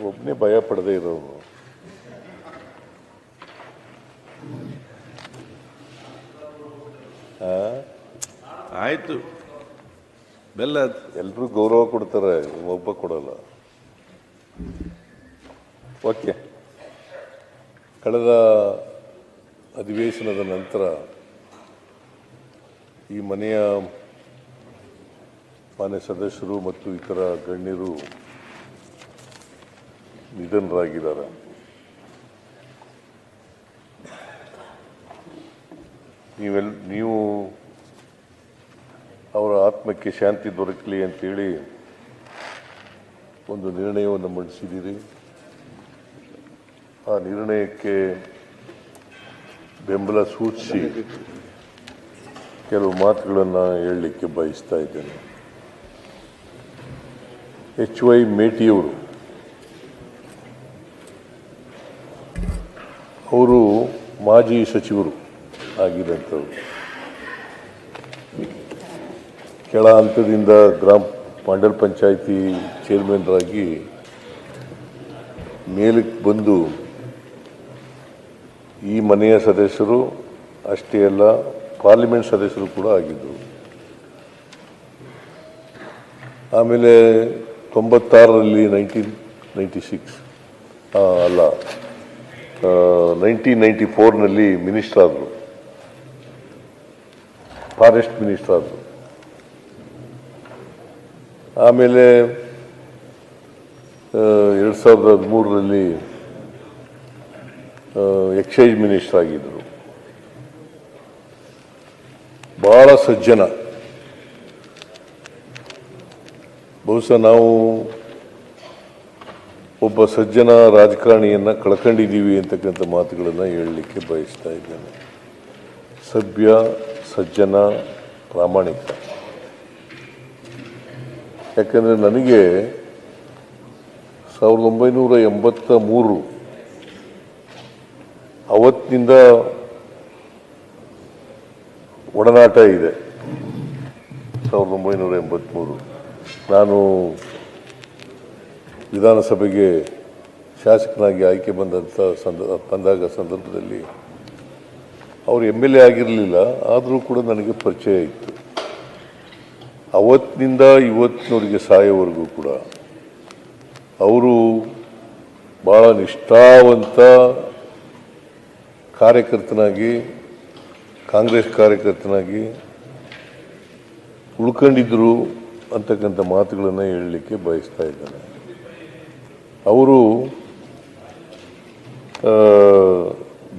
ಒಬ್ಬನೇ ಭಯ ಪಡದೇ ಇರೋರು. ಆಯ್ತು, ಬೆಲ್ಲ ಎಲ್ರೂ ಗೌರವ ಕೊಡ್ತಾರೆ, ಒಬ್ಬ ಕೊಡಲ್ಲ. ಓಕೆ, ಕಳೆದ ಅಧಿವೇಶನದ ನಂತರ ಈ ಮನೆಯ ಮಾನ್ಯ ಸದಸ್ಯರು ಮತ್ತು ಇತರ ಗಣ್ಯರು ನಿಧನರಾಗಿದ್ದಾರೆ. ನೀವು ಅವರ ಆತ್ಮಕ್ಕೆ ಶಾಂತಿ ದೊರಕಲಿ ಅಂತೇಳಿ ಒಂದು ನಿರ್ಣಯವನ್ನು ಮಂಡಿಸಿದ್ದೀರಿ. ಆ ನಿರ್ಣಯಕ್ಕೆ ಬೆಂಬಲ ಸೂಚಿಸಿ ಕೆಲವು ಮಾತುಗಳನ್ನು ಹೇಳಲಿಕ್ಕೆ ಬಯಸ್ತಾ ಇದ್ದೇನೆ. HY ಮೇಟಿಯವರು ಅವರು ಮಾಜಿ ಸಚಿವರು ಆಗಿದ್ದಂಥವ್ರು. ಕೆಳ ಹಂತದಿಂದ ಮಂಡಲ ಪಂಚಾಯಿತಿ ಚೇರ್ಮನ್ರಾಗಿ ಮೇಲಕ್ಕೆ ಬಂದು ಈ ಮನೆಯ ಸದಸ್ಯರು ಅಷ್ಟೇ ಅಲ್ಲ, ಪಾರ್ಲಿಮೆಂಟ್ ಸದಸ್ಯರು ಕೂಡ ಆಗಿದ್ದರು. ಆಮೇಲೆ 96ರಲ್ಲಿ 1994ನಲ್ಲಿ ಮಿನಿಸ್ಟರ್ ಆದರು, ಫಾರೆಸ್ಟ್ ಮಿನಿಸ್ಟರ್ ಆದರು. ಆಮೇಲೆ 2013ರಲ್ಲಿ ಎಕ್ಸೈಸ್ ಮಿನಿಸ್ಟರ್ ಆಗಿದ್ದರು. ಬಹಳ ಸಜ್ಜನ. ಬಹುಶಃ ನಾವು ಒಬ್ಬ ಸಜ್ಜನ ರಾಜಕಾರಣಿಯನ್ನು ಕಳ್ಕೊಂಡಿದ್ದೀವಿ ಅಂತಕ್ಕಂಥ ಮಾತುಗಳನ್ನು ಹೇಳಲಿಕ್ಕೆ ಬಯಸ್ತಾ ಇದ್ದೇನೆ. ಸಭ್ಯ, ಸಜ್ಜನ, ಪ್ರಾಮಾಣಿಕ. ಯಾಕಂದರೆ ನನಗೆ 1983 ಅವತ್ತಿನಿಂದ ಒಡನಾಟ ಇದೆ. 1983 ನಾನು ವಿಧಾನಸಭೆಗೆ ಶಾಸಕನಾಗಿ ಆಯ್ಕೆ ಬಂದಾಗ ಸಂದರ್ಭದಲ್ಲಿ ಅವರು MLA ಆಗಿರಲಿಲ್ಲ, ಆದರೂ ಕೂಡ ನನಗೆ ಪರಿಚಯ ಇತ್ತು. ಅವತ್ತಿನಿಂದ ಇವತ್ತಿನವರೆಗೆ ಸಾಯೋವರೆಗೂ ಕೂಡ ಅವರು ಭಾಳ ನಿಷ್ಠಾವಂತ ಕಾರ್ಯಕರ್ತನಾಗಿ, ಕಾಂಗ್ರೆಸ್ ಕಾರ್ಯಕರ್ತನಾಗಿ ಉಳ್ಕೊಂಡಿದ್ರು ಅಂತಕ್ಕಂಥ ಮಾತುಗಳನ್ನು ಹೇಳಲಿಕ್ಕೆ ಬಯಸ್ತಾ ಇದ್ದೇನೆ. ಅವರು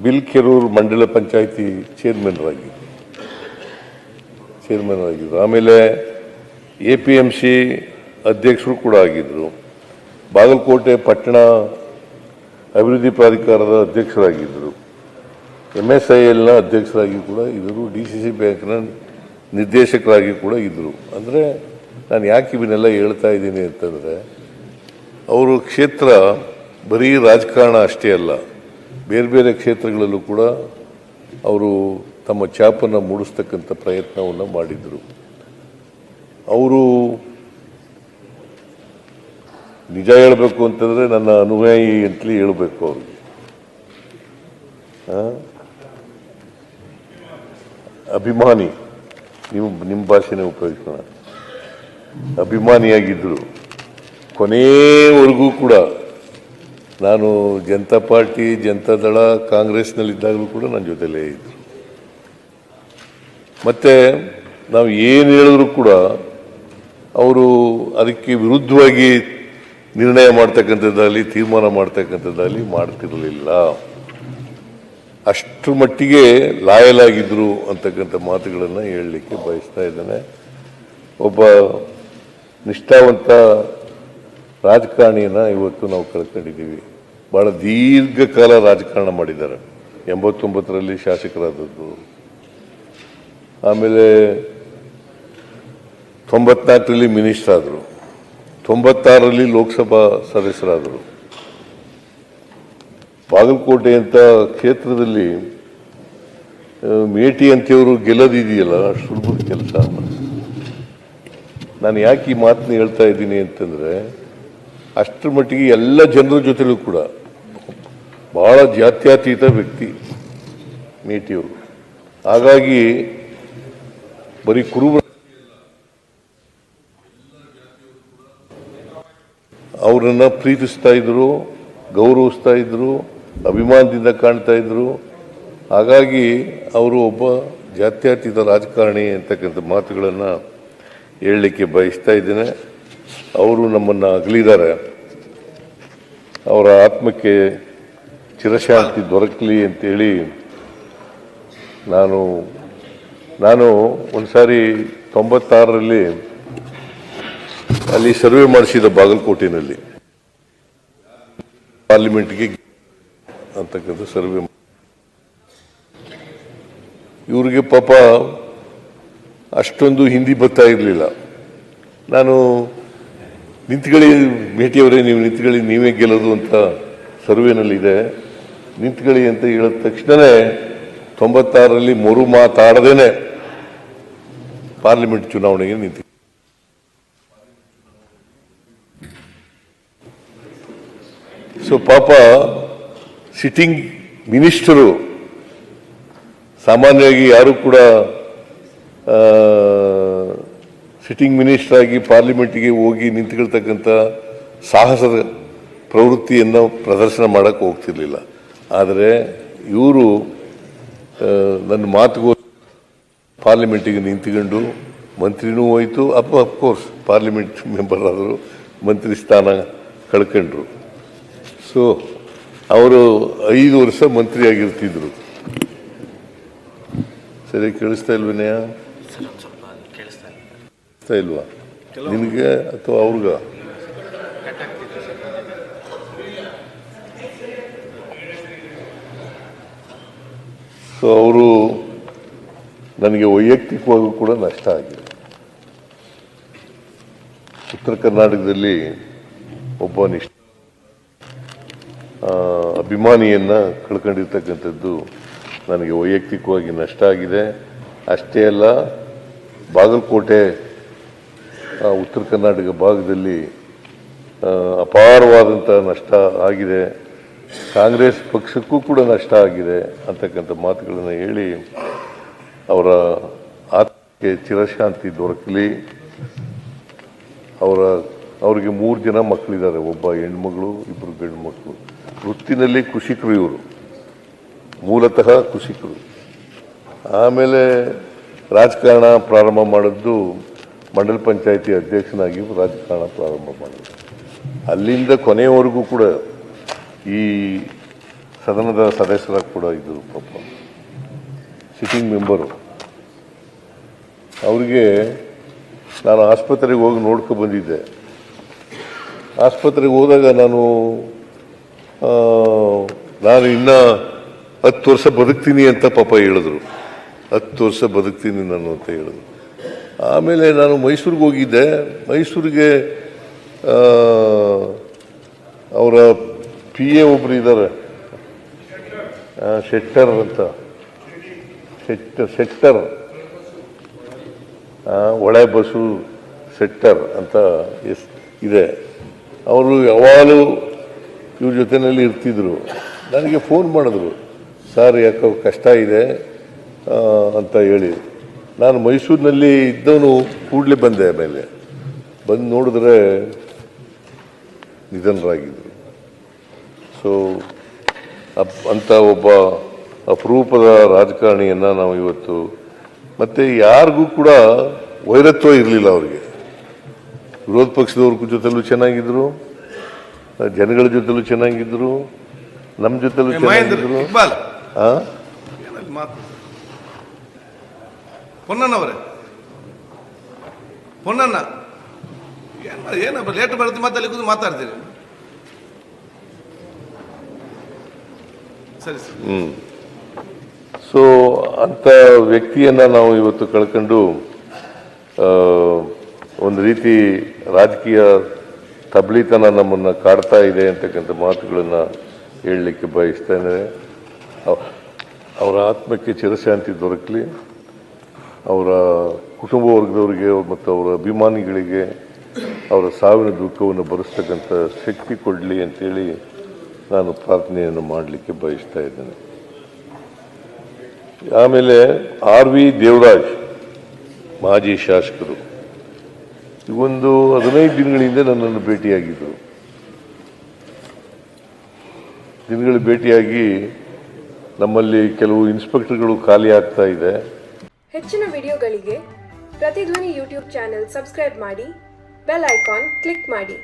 ಬಿಲ್ಕೆರೂರು ಮಂಡಲ ಪಂಚಾಯಿತಿ ಚೇರ್ಮನ್ ಆಗಿದ್ದರು. ಆಮೇಲೆ APMC ಅಧ್ಯಕ್ಷರು ಕೂಡ ಆಗಿದ್ದರು. ಬಾಗಲಕೋಟೆ ಪಟ್ಟಣ ಅಭಿವೃದ್ಧಿ ಪ್ರಾಧಿಕಾರದ ಅಧ್ಯಕ್ಷರಾಗಿದ್ದರು. MSILನ ಅಧ್ಯಕ್ಷರಾಗಿ ಕೂಡ ಇದ್ದರು. DCC ಬ್ಯಾಂಕ್ನ ನಿರ್ದೇಶಕರಾಗಿ ಕೂಡ ಇದ್ದರು. ಅಂದರೆ ನಾನು ಯಾಕೆ ಇವನ್ನೆಲ್ಲ ಹೇಳ್ತಾ ಇದ್ದೀನಿ ಅಂತಂದರೆ, ಅವರು ಕ್ಷೇತ್ರ ಬರೀ ರಾಜಕಾರಣ ಅಷ್ಟೇ ಅಲ್ಲ, ಬೇರೆ ಬೇರೆ ಕ್ಷೇತ್ರಗಳಲ್ಲೂ ಕೂಡ ಅವರು ತಮ್ಮ ಛಾಪನ್ನು ಮೂಡಿಸ್ತಕ್ಕಂಥ ಪ್ರಯತ್ನವನ್ನು ಮಾಡಿದರು. ಅವರು ನಿಜ ಹೇಳಬೇಕು ಅಂತಂದರೆ ನನ್ನ ಅನುಯಾಯಿ ಅಂತಲೇ ಹೇಳಬೇಕು. ಅವ್ರಿಗೆ ಅಭಿಮಾನಿ, ನಿಮ್ಮ ಭಾಷೆನೇ ಉಪಯೋಗಿಸೋಣ, ಅಭಿಮಾನಿಯಾಗಿದ್ದರು. ಕೊನೆಯವರೆಗೂ ಕೂಡ ನಾನು ಜನತಾ ಪಾರ್ಟಿ, ಜನತಾದಳ, ಕಾಂಗ್ರೆಸ್ನಲ್ಲಿದ್ದಾಗಲೂ ಕೂಡ ನನ್ನ ಜೊತೆಲೇ ಇದ್ದರು. ಮತ್ತು ನಾವು ಏನು ಹೇಳಿದ್ರು ಕೂಡ ಅವರು ಅದಕ್ಕೆ ವಿರುದ್ಧವಾಗಿ ನಿರ್ಣಯ ಮಾಡ್ತಕ್ಕಂಥದ್ದಾಗಲಿ, ತೀರ್ಮಾನ ಮಾಡ್ತಕ್ಕಂಥದ್ದಾಗಲಿ ಮಾಡ್ತಿರಲಿಲ್ಲ. ಅಷ್ಟರ ಮಟ್ಟಿಗೆ ಲಾಯಲ್ ಆಗಿದ್ದರು ಅಂತಕ್ಕಂಥ ಮಾತುಗಳನ್ನು ಹೇಳಲಿಕ್ಕೆ ಬಯಸ್ತಾ ಇದ್ದೇನೆ. ಒಬ್ಬ ನಿಷ್ಠಾವಂತ ರಾಜಕಾರಣಿಯನ್ನು ಇವತ್ತು ನಾವು ಕಳ್ಕೊಂಡಿದ್ದೀವಿ. ಭಾಳ ದೀರ್ಘಕಾಲ ರಾಜಕಾರಣ ಮಾಡಿದ್ದಾರೆ. 89ರಲ್ಲಿ ಶಾಸಕರಾದದ್ದು, ಆಮೇಲೆ 94ರಲ್ಲಿ ಮಿನಿಸ್ಟರ್ ಆದರು, 96ರಲ್ಲಿ ಲೋಕಸಭಾ ಸದಸ್ಯರಾದರು. ಬಾಗಲಕೋಟೆ ಅಂತ ಕ್ಷೇತ್ರದಲ್ಲಿ ಮೇಟಿ ಅಂತೆಯವರು ಗೆಲ್ಲೋದಿದೆಯಲ್ಲ, ಸುಲಭದ ಕೆಲಸ. ನಾನು ಯಾಕೆ ಈ ಮಾತನ್ನ ಹೇಳ್ತಾ ಇದ್ದೀನಿ ಅಂತಂದರೆ, ಅಷ್ಟರ ಮಟ್ಟಿಗೆ ಎಲ್ಲ ಜನರ ಜೊತೆಲೂ ಕೂಡ ಬಹಳ ಜಾತ್ಯತೀತ ವ್ಯಕ್ತಿ ಮೇಟಿಯವರು. ಹಾಗಾಗಿ ಬರೀ ಕುರುಬ ಅವರನ್ನ ಪ್ರೀತಿಸ್ತಾ ಇದ್ರು, ಗೌರವಿಸ್ತಾ ಇದ್ರು, ಅಭಿಮಾನದಿಂದ ಕಾಣ್ತಾ ಇದ್ರು. ಹಾಗಾಗಿ ಅವರು ಒಬ್ಬ ಜಾತ್ಯತೀತ ರಾಜಕಾರಣಿ ಅಂತಕ್ಕಂಥ ಮಾತುಗಳನ್ನು ಹೇಳಲಿಕ್ಕೆ ಬಯಸ್ತಾ ಇದ್ದೇನೆ. ಅವರು ನಮ್ಮನ್ನು ಅಗಲಿದ್ದಾರೆ. ಅವರ ಆತ್ಮಕ್ಕೆ ಚಿರಶಾಂತಿ ದೊರಕಲಿ ಅಂತೇಳಿ ನಾನು ಒಂದು ಸಾರಿ 96ರಲ್ಲಿ ಅಲ್ಲಿ ಸರ್ವೆ ಮಾಡಿಸಿದ ಬಾಗಲಕೋಟೆನಲ್ಲಿ ಪಾರ್ಲಿಮೆಂಟ್ಗೆ ಅಂತಕ್ಕಂಥ ಸರ್ವೆ. ಇವ್ರಿಗೆ ಪಾಪ ಅಷ್ಟೊಂದು ಹಿಂದಿ ಬರ್ತಾ ಇರಲಿಲ್ಲ. ನಾನು ನಿಂತ್ಕೊಳ್ಳಿ ಭೇಟಿಯವರೇ, ನೀವು ನಿಂತ್ಕೊಳ್ಳಿ, ನೀವೇ ಗೆಲ್ಲೋದು ಅಂತ ಸರ್ವೆನಲ್ಲಿದೆ, ನಿಂತ್ಕೊಳ್ಳಿ ಅಂತ ಹೇಳಿದ ತಕ್ಷಣವೇ 96ರಲ್ಲಿ ಮರು ಮಾತಾಡದೇನೆ ಪಾರ್ಲಿಮೆಂಟ್ ಚುನಾವಣೆಗೆ ನಿಂತು. ಸೊ ಪಾಪ ಸಿಟ್ಟಿಂಗ್ ಮಿನಿಸ್ಟರು, ಸಾಮಾನ್ಯವಾಗಿ ಯಾರು ಕೂಡ ಸಿಟ್ಟಿಂಗ್ ಮಿನಿಸ್ಟರ್ ಆಗಿ ಪಾರ್ಲಿಮೆಂಟ್ಗೆ ಹೋಗಿ ನಿಂತ್ಕೊಳ್ತಕ್ಕಂಥ ಸಾಹಸದ ಪ್ರವೃತ್ತಿಯನ್ನು ಪ್ರದರ್ಶನ ಮಾಡೋಕ್ಕೆ ಹೋಗ್ತಿರ್ಲಿಲ್ಲ. ಆದರೆ ಇವರು ನನ್ನ ಮಾತುಗೂ ಪಾರ್ಲಿಮೆಂಟಿಗೆ ನಿಂತ್ಕೊಂಡು ಮಂತ್ರಿನೂ ಹೋಯಿತು, ಅಫ್ಕೋರ್ಸ್ ಪಾರ್ಲಿಮೆಂಟ್ ಮೆಂಬರ್ ಆದರು, ಮಂತ್ರಿ ಸ್ಥಾನ ಕಳ್ಕೊಂಡ್ರು. ಸೊ ಅವರು 5 ವರ್ಷ ಮಂತ್ರಿ ಆಗಿರ್ತಿದ್ರು. ಸರಿ ಕೇಳಿಸ್ತಾ ಇಲ್ವೇನೆಯ? ಕೇಳಿಸ್ತಾ ಇಲ್ವಾ ನಿನಗೆ ಅಥವಾ ಅವ್ರಿಗ? ಸೊ ಅವರು ನನಗೆ ವೈಯಕ್ತಿಕವಾಗೂ ಕೂಡ ನಷ್ಟ ಆಗಿದೆ. ಉತ್ತರ ಕರ್ನಾಟಕದಲ್ಲಿ ಒಬ್ಬ ಅಭಿಮಾನಿಯನ್ನ ಕಳ್ಕೊಂಡಿರ್ತಕ್ಕಂಥದ್ದು ನನಗೆ ವೈಯಕ್ತಿಕವಾಗಿ ನಷ್ಟ ಆಗಿದೆ. ಅಷ್ಟೇ ಅಲ್ಲ, ಬಾಗಲಕೋಟೆ ಉತ್ತರ ಕರ್ನಾಟಕ ಭಾಗದಲ್ಲಿ ಅಪಾರವಾದಂಥ ನಷ್ಟ ಆಗಿದೆ. ಕಾಂಗ್ರೆಸ್ ಪಕ್ಷಕ್ಕೂ ಕೂಡ ನಷ್ಟ ಆಗಿದೆ ಅಂತಕ್ಕಂಥ ಮಾತುಗಳನ್ನು ಹೇಳಿ ಅವರ ಆತ್ಮಕ್ಕೆ ಚಿರಶಾಂತಿ ದೊರಕಲಿ. ಅವರಿಗೆ 3 ಜನ ಮಕ್ಕಳಿದ್ದಾರೆ, ಒಬ್ಬ ಹೆಣ್ಮಗಳು, 2 ಗಂಡು ಮಕ್ಕಳು. ವೃತ್ತಿನಲ್ಲಿ ಕೃಷಿಕರು, ಇವರು ಮೂಲತಃ ಕೃಷಿಕರು. ಆಮೇಲೆ ರಾಜಕಾರಣ ಪ್ರಾರಂಭ ಮಾಡಿದ್ದು ಮಂಡಲ ಪಂಚಾಯಿತಿ ಅಧ್ಯಕ್ಷನಾಗಿ ರಾಜಕಾರಣ ಪ್ರಾರಂಭ ಮಾಡಿದ್ರು. ಅಲ್ಲಿಂದ ಕೊನೆಯವರೆಗೂ ಕೂಡ ಈ ಸದನದ ಸದಸ್ಯರಾಗಿ ಕೂಡ ಇದ್ದರು. ಪಾಪ ಸಿಟ್ಟಿಂಗ್ ಮೆಂಬರು. ಅವರಿಗೆ ನಾನು ಆಸ್ಪತ್ರೆಗೆ ಹೋಗಿ ನೋಡ್ಕೊ ಬಂದಿದ್ದೆ. ಆಸ್ಪತ್ರೆಗೆ ಹೋದಾಗ ನಾನು ಇನ್ನೂ 10 ವರ್ಷ ಬದುಕ್ತೀನಿ ಅಂತ ಪಾಪ ಹೇಳಿದ್ರು. 10 ವರ್ಷ ಬದುಕ್ತೀನಿ ನಾನು ಅಂತ ಹೇಳಿದ್ರು. ಆಮೇಲೆ ನಾನು ಮೈಸೂರಿಗೆ ಹೋಗಿದ್ದೆ. ಮೈಸೂರಿಗೆ ಅವರ PA ಒಬ್ರು ಇದ್ದಾರೆ, ಶೆಟ್ಟರ್ ಅಂತ, ಶೆಟ್ಟರ್ ಒಳೆ ಬಸು ಶೆಟ್ಟರ್ ಅಂತ ಇದೆ. ಅವರು ಯಾವಾಗಲೂ ಇವ್ರ ಜೊತೆಯಲ್ಲಿ ಇರ್ತಿದ್ರು. ನನಗೆ ಫೋನ್ ಮಾಡಿದ್ರು, ಸರ್ ಯಾಕೋ ಕಷ್ಟ ಇದೆ ಅಂತ ಹೇಳಿ. ನಾನು ಮೈಸೂರಿನಲ್ಲಿ ಇದ್ದವನು ಕೂಡಲೇ ಬಂದೆ. ಆಮೇಲೆ ಬಂದು ನೋಡಿದ್ರೆ ನಿಧನರಾಗಿದ್ದರು. ಸೊ ಅಂಥ ಒಬ್ಬ ಅಪರೂಪದ ರಾಜಕಾರಣಿಯನ್ನು ನಾವು ಇವತ್ತು, ಮತ್ತು ಯಾರಿಗೂ ಕೂಡ ವೈರತ್ವ ಇರಲಿಲ್ಲ ಅವರಿಗೆ. ವಿರೋಧ ಪಕ್ಷದವ್ರ ಜೊತೆಲೂ ಚೆನ್ನಾಗಿದ್ರು, ಜನಗಳ ಜೊತೆಲೂ ಚೆನ್ನಾಗಿದ್ರು, ನಮ್ಮ ಜೊತೆಲೂ ಚೆನ್ನಾಗಿದ್ರು. ಪೊನ್ನಣ್ಣವರೇ, ಪೊನ್ನಣ್ಣ ಏನಪ್ಪ ಲೇಟ್ ಬರುತ್ತೆ, ಮತ್ತೆ ಅಲ್ಲಿ ಕೂತು ಮಾತಾಡ್ತೀರಿ. ಸರಿ ಸರ್. ಸೊ ಅಂಥ ವ್ಯಕ್ತಿಯನ್ನು ನಾವು ಇವತ್ತು ಕಳ್ಕೊಂಡು ಒಂದು ರೀತಿ ರಾಜಕೀಯ ತಬ್ಲಿತನ ನಮ್ಮನ್ನು ಕಾಡ್ತಾ ಇದೆ ಅಂತಕ್ಕಂಥ ಮಾತುಗಳನ್ನು ಹೇಳಲಿಕ್ಕೆ ಬಯಸ್ತೇನೆ. ಅವರ ಆತ್ಮಕ್ಕೆ ಚಿರಶಾಂತಿ ದೊರಕಲಿ. ಅವರ ಕುಟುಂಬ ವರ್ಗದವರಿಗೆ ಮತ್ತು ಅವರ ಅಭಿಮಾನಿಗಳಿಗೆ ಅವರ ಸಾವಿನ ದುಃಖವನ್ನು ಭರಿಸ್ತಕ್ಕಂಥ ಶಕ್ತಿ ಕೊಡಲಿ ಅಂತೇಳಿ ನಾನು ಪ್ರಾರ್ಥನೆಯನ್ನು ಮಾಡಲಿಕ್ಕೆ ಬಯಸ್ತಾ ಇದ್ದೇನೆ. ಆಮೇಲೆ RV ದೇವರಾಜ್ ಮಾಜಿ ಶಾಸಕರು ಒಂದು 15 ದಿನಗಳಿಂದ ನನ್ನನ್ನು ಭೇಟಿಯಾಗಿದ್ದರು. ಭೇಟಿಯಾಗಿ ನಮ್ಮಲ್ಲಿ ಕೆಲವು ಇನ್ಸ್ಪೆಕ್ಟರ್ಗಳು ಖಾಲಿ ಆಗ್ತಾ ಇದೆ. ಹೆಚ್ಚಿನ ವಿಡಿಯೋಗಳಿಗೆ ಪ್ರತಿಧ್ವನಿ ಯೂಟ್ಯೂಬ್ ಚಾನೆಲ್ ಸಬ್ಸ್ಕ್ರೈಬ್ ಮಾಡಿ, ಬೆಲ್ ಐಕಾನ್ ಕ್ಲಿಕ್ ಮಾಡಿ.